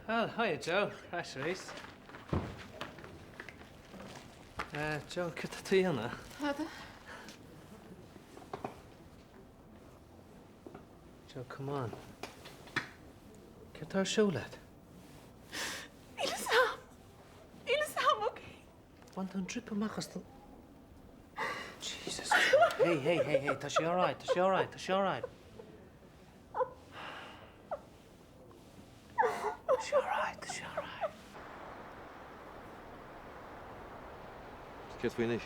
Oh, hiya, Joe. That's Reese. Joe, get the tea on that. Hada. Joe, come on. Get our show, lad. Ilsam, okay. Want to trip him, Macastle? Jesus. Hey. Is she all right? Is she all right? Is she all right? Is she all right? Is she all right? Get finished.